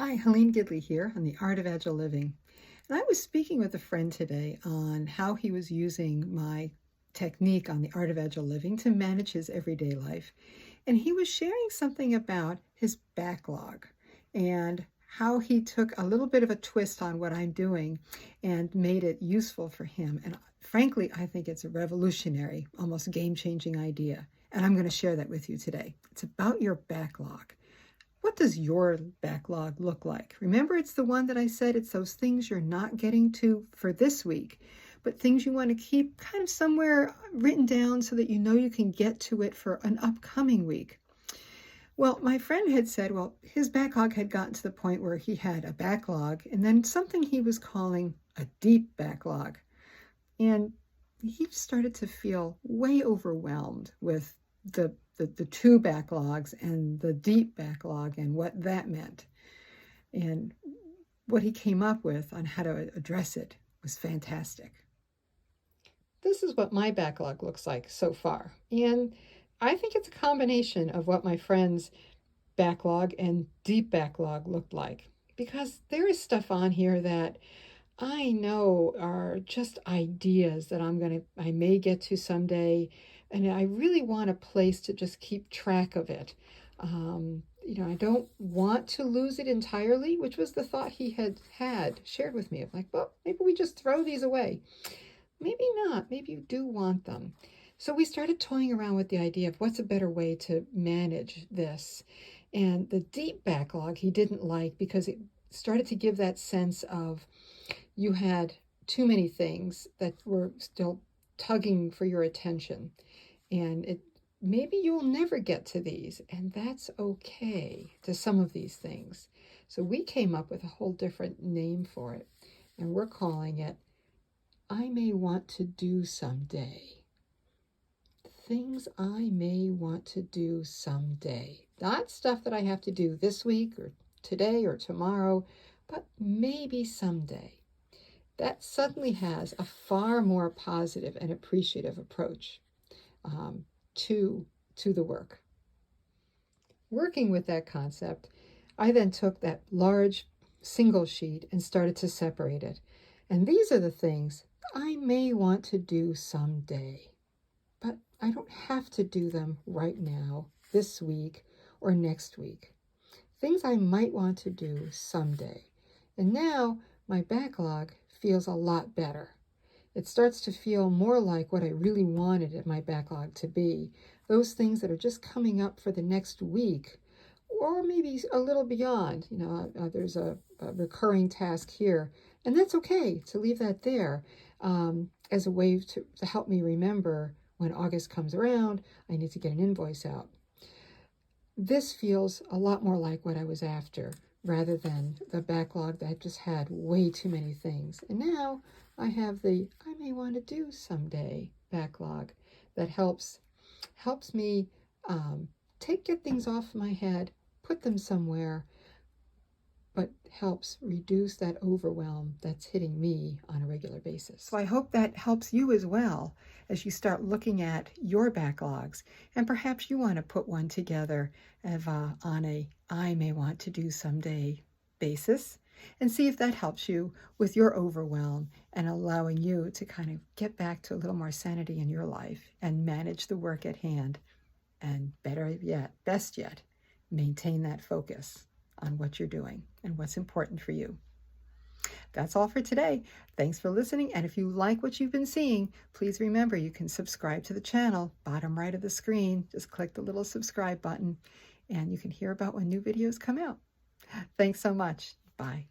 Hi, Helene Gidley here on the Art of Agile Living. And I was speaking with a friend today on how he was using my technique on the Art of Agile Living to manage his everyday life. And he was sharing something about his backlog and how he took a little bit of a twist on what I'm doing and made it useful for him. And frankly, I think it's a revolutionary, almost game-changing idea. And I'm going to share that with you today. It's about your backlog. What does your backlog look like? Remember, it's the one that I said, it's those things you're not getting to for this week, but things you want to keep kind of somewhere written down so that you know you can get to it for an upcoming week. Well, my friend had said, well, his backlog had gotten to the point where he had a backlog and then something he was calling a deep backlog. And he started to feel way overwhelmed with the two backlogs and the deep backlog and what that meant. And what he came up with on how to address it was fantastic. This is what my backlog looks like so far. And I think it's a combination of what my friend's backlog and deep backlog looked like, because there is stuff on here that I know are just ideas that I may get to someday, and I really want a place to just keep track of it. I don't want to lose it entirely, which was the thought he had shared with me. I'm like, well, maybe we just throw these away. Maybe not. Maybe you do want them. So we started toying around with the idea of what's a better way to manage this. And the deep backlog he didn't like because it started to give that sense of you had too many things that were still tugging for your attention. And maybe you'll never get to these, and that's okay, to some of these things. So we came up with a whole different name for it, and we're calling it I May Want to Do Someday. Things I may want to do someday. Not stuff that I have to do this week or today or tomorrow, but maybe someday. That suddenly has a far more positive and appreciative approach to the work. Working with that concept, I then took that large single sheet and started to separate it. And these are the things I may want to do someday, but I don't have to do them right now, this week, or next week. Things I might want to do someday. And now my backlog feels a lot better. It starts to feel more like what I really wanted my backlog to be. Those things that are just coming up for the next week, or maybe a little beyond. There's a recurring task here, and that's okay to leave that there as a way to help me remember when August comes around, I need to get an invoice out. This feels a lot more like what I was after, rather than the backlog that just had way too many things. And now I have the I may want to do someday backlog that helps me get things off my head, put them somewhere, but helps reduce that overwhelm that's hitting me on a regular basis. So I hope that helps you as well as you start looking at your backlogs, and perhaps you want to put one together on a I may want to do someday basis, and see if that helps you with your overwhelm and allowing you to kind of get back to a little more sanity in your life and manage the work at hand, and better yet, best yet, maintain that focus on what you're doing and what's important for you. That's all for today. Thanks for listening. And if you like what you've been seeing, please remember you can subscribe to the channel, bottom right of the screen. Just click the little subscribe button and you can hear about when new videos come out. Thanks so much. Bye.